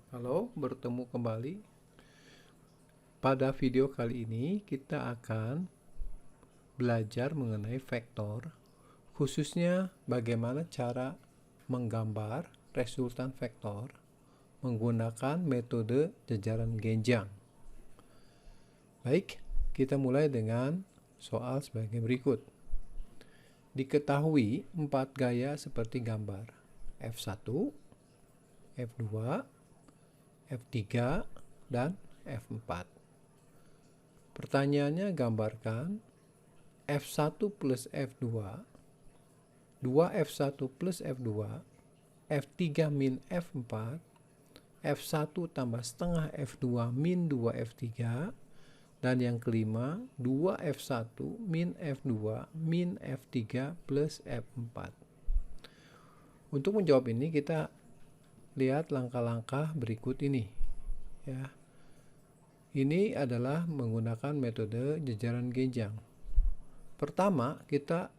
Halo, bertemu kembali. Pada video kali ini kita akan belajar mengenai vektor, khususnya bagaimana cara menggambar resultan vektor menggunakan metode jejaran genjang. Baik, kita mulai dengan soal sebagai berikut. Diketahui 4 gaya seperti gambar F1, F2, F3, dan F4. Pertanyaannya, gambarkan F1 plus F2, 2F1 plus F2, F3 min F4, F1 tambah setengah F2 min 2F3, dan yang kelima 2F1 min F2 min F3 plus F4. Untuk menjawab ini kita lihat langkah-langkah berikut ini ya. Ini adalah menggunakan metode jejaran genjang. Pertama, kita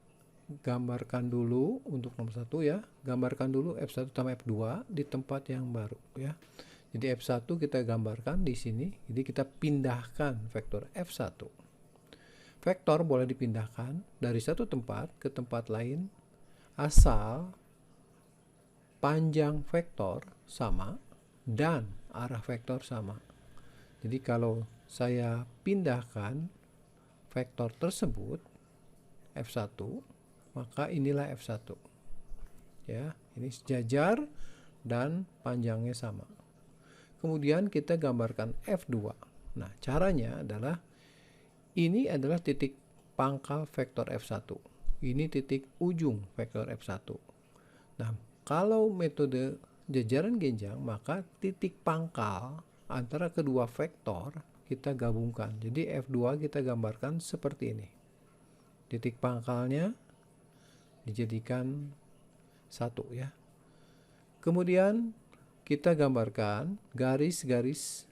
gambarkan dulu untuk nomor 1 ya. Gambarkan dulu F1 tambah F2 di tempat yang baru ya. Jadi F1 kita gambarkan di sini. Jadi kita pindahkan vektor F1. Vektor boleh dipindahkan dari satu tempat ke tempat lain asal panjang vektor sama dan arah vektor sama. Jadi kalau saya pindahkan vektor tersebut F1, maka inilah F1. Ya, ini sejajar dan panjangnya sama. Kemudian kita gambarkan F2. Nah, caranya adalah ini adalah titik pangkal vektor F1. Ini titik ujung vektor F1. Nah, kalau metode jejaran genjang, maka titik pangkal antara kedua vektor kita gabungkan. Jadi F2 kita gambarkan seperti ini. Titik pangkalnya dijadikan 1 ya. Kemudian kita gambarkan garis-garis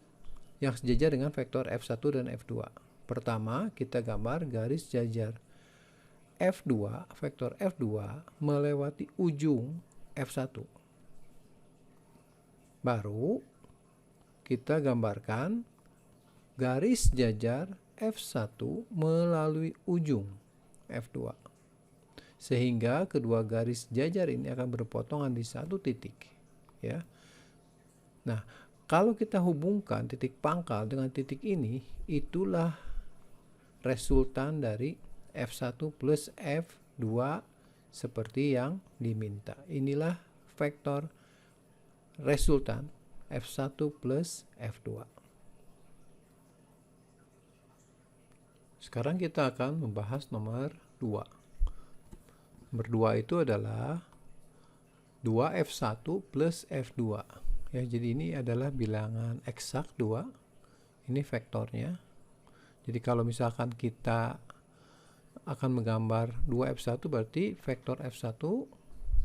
yang sejajar dengan vektor F1 dan F2. Pertama, kita gambar garis jajar F2, vektor F2 melewati ujung F1. Baru kita gambarkan garis jajar F1 melalui ujung F2. Sehingga kedua garis jajar ini akan berpotongan di satu titik. Ya. Nah, kalau kita hubungkan titik pangkal dengan titik ini, itulah resultan dari F1 plus F2 seperti yang diminta. Inilah vektor resultan F1 plus F2. Sekarang kita akan membahas nomor 2. Nomor 2 itu adalah 2F1 plus F2. Ya, jadi ini adalah bilangan eksak 2. Ini vektornya. Jadi kalau misalkan kita akan menggambar 2F1 berarti vektor F1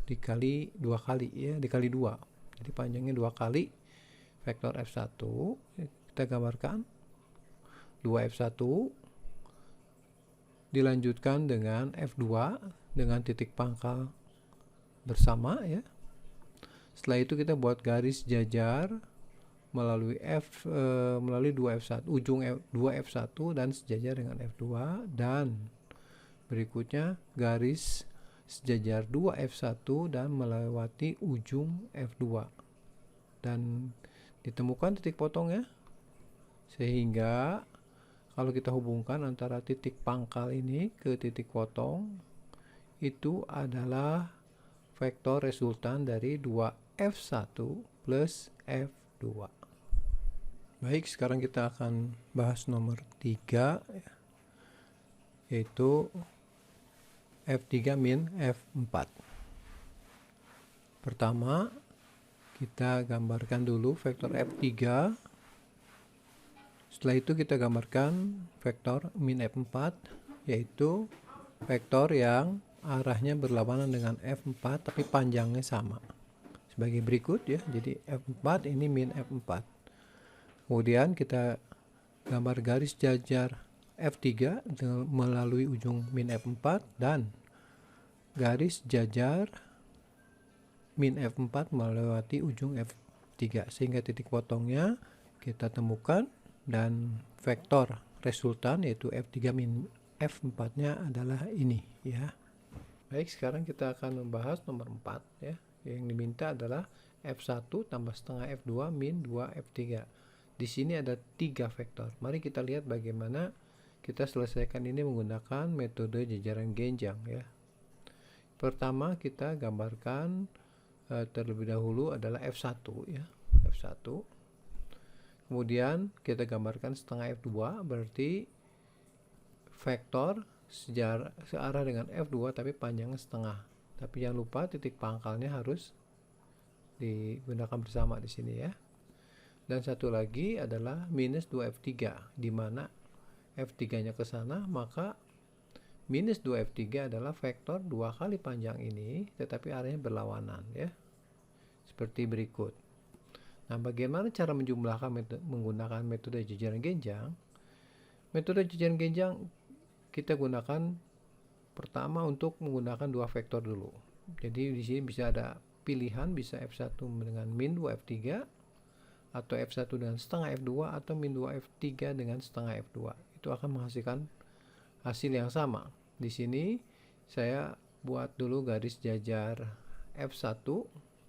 dikali 2 kali ya, dikali 2. Jadi panjangnya 2 kali vektor F1. Kita gambarkan 2F1 dilanjutkan dengan F2 dengan titik pangkal bersama ya. Setelah itu kita buat garis jajar melalui melalui 2F1, ujung 2F1 dan sejajar dengan F2, dan berikutnya garis sejajar 2F1 dan melewati ujung F2 dan ditemukan titik potongnya, sehingga kalau kita hubungkan antara titik pangkal ini ke titik potong, itu adalah vektor resultan dari 2F1 plus F2. Baik, sekarang kita akan bahas nomor 3, yaitu F3 min F4. Pertama, kita gambarkan dulu vektor F3. Setelah itu kita gambarkan vektor min F4, yaitu vektor yang arahnya berlawanan dengan F4 tapi panjangnya sama. Sebagai berikut ya, jadi F4 ini min F4. Kemudian kita gambar garis jajar F3 melalui ujung min F4 dan garis jajar min F4 melewati ujung F3, sehingga titik potongnya kita temukan dan vektor resultan yaitu F3 min F4 nya adalah ini ya. Baik, sekarang kita akan membahas nomor 4 ya. Yang diminta adalah F1 tambah setengah F2 min 2 F3. Di sini ada 3 vektor. Mari kita lihat bagaimana kita selesaikan ini menggunakan metode jajaran genjang ya. Pertama kita gambarkan terlebih dahulu adalah F1 ya. F1. Kemudian kita gambarkan setengah F2, berarti vektor searah dengan F2 tapi panjangnya setengah. Tapi jangan lupa titik pangkalnya harus digunakan bersama di sini ya. Dan satu lagi adalah minus 2F3, di mana F3-nya ke sana, maka minus 2F3 adalah vektor 2 kali panjang ini, tetapi arahnya berlawanan ya. Seperti berikut. Nah, bagaimana cara menjumlahkan menggunakan metode jajaran genjang? Metode jajaran genjang kita gunakan pertama untuk menggunakan 2 vektor dulu. Jadi di sini bisa ada pilihan, bisa F1 dengan min 2F3 atau F1 dengan setengah F2 atau min 2F3 dengan setengah F2. Itu akan menghasilkan hasil yang sama. Di sini saya buat dulu garis jajar F1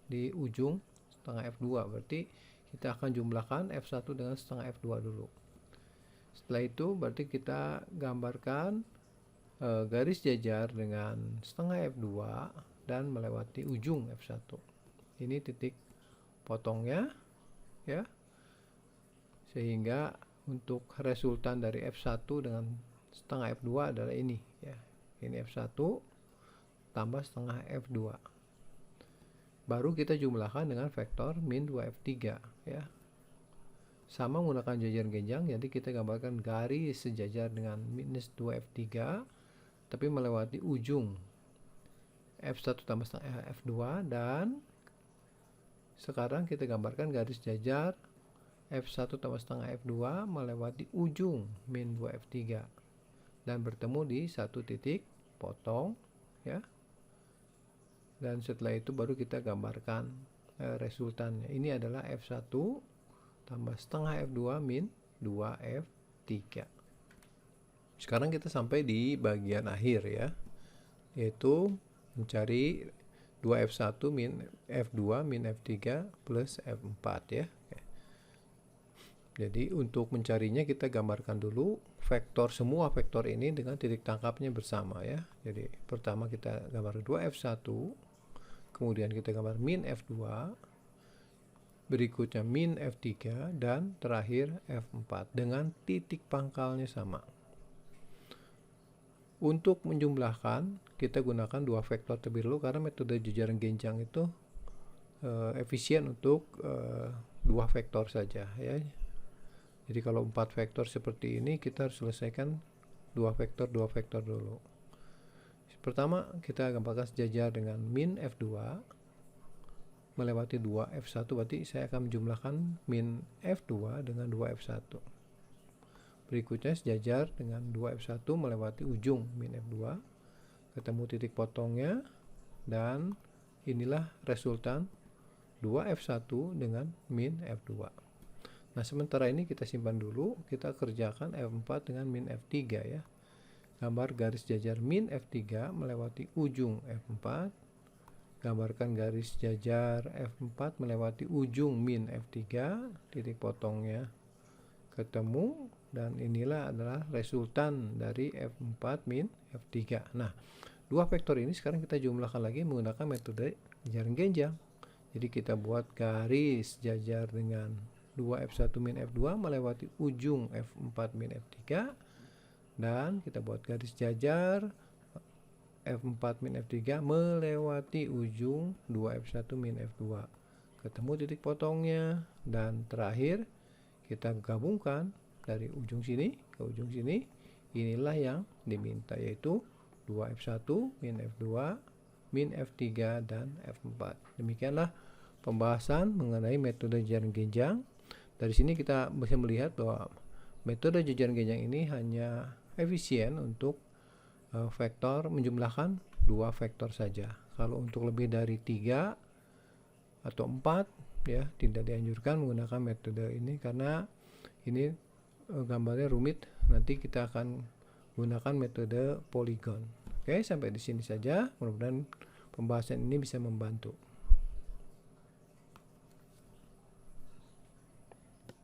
di ujung setengah F2, berarti kita akan jumlahkan F1 dengan setengah F2 dulu. Setelah itu berarti kita gambarkan garis jajar dengan setengah F2 dan melewati ujung F1. Ini titik potongnya ya. Sehingga untuk resultan dari F1 dengan setengah F2 adalah ini ya. Ini F1 tambah setengah F2. Baru kita jumlahkan dengan vektor min 2F3 ya. Sama menggunakan jajaran genjang, jadi kita gambarkan garis sejajar dengan minus 2F3 tapi melewati ujung F1 tambah setengah F2, dan sekarang kita gambarkan garis jajar F1 tambah setengah F2 melewati ujung min 2F3 dan bertemu di satu titik potong ya. Dan setelah itu baru kita gambarkan resultannya. Ini adalah F1 tambah setengah F2 min 2F3. Sekarang kita sampai di bagian akhir ya, yaitu mencari 2F1 min F2 min F3 plus F4 ya. Jadi untuk mencarinya kita gambarkan dulu vektor, semua vektor ini dengan titik tangkapnya bersama ya. Jadi pertama kita gambar 2F1, kemudian kita gambar min F2, berikutnya min F3, dan terakhir F4 dengan titik pangkalnya sama. Untuk menjumlahkan kita gunakan 2 vektor terlebih dahulu karena metode jajaran genjang itu efisien untuk 2 vektor saja ya. Jadi kalau 4 vektor seperti ini kita harus selesaikan 2 vektor dulu. Pertama kita gambarkan sejajar dengan min F2 melewati 2F1, berarti saya akan menjumlahkan min F2 dengan 2F1. Berikutnya sejajar dengan 2F1 melewati ujung min F2, ketemu titik potongnya, dan inilah resultan 2F1 dengan min F2. Nah, sementara ini kita simpan dulu, kita kerjakan F4 dengan min F3 ya. Gambar garis jajar min F3 melewati ujung F4, gambarkan garis jajar F4 melewati ujung min F3, titik potongnya ketemu, dan inilah adalah resultan dari F4 min F3. Nah, 2 vektor ini sekarang kita jumlahkan lagi menggunakan metode jajaran genjang. Jadi kita buat garis jajar dengan 2F1 min F2 melewati ujung F4 min F3, dan kita buat garis jajar F4 min F3 melewati ujung 2F1 min F2, ketemu titik potongnya, dan terakhir kita gabungkan dari ujung sini ke ujung sini. Inilah yang diminta, yaitu 2F1 min F2 min F3 dan F4. Demikianlah pembahasan mengenai metode jajaran genjang. Dari sini kita bisa melihat bahwa metode jajaran genjang ini hanya efisien untuk vektor, menjumlahkan 2 vektor saja. Kalau untuk lebih dari 3 atau 4 ya, tidak dianjurkan menggunakan metode ini karena ini gambarnya rumit. Nanti kita akan gunakan metode poligon. Oke, sampai di sini saja. Mudah-mudahan pembahasan ini bisa membantu.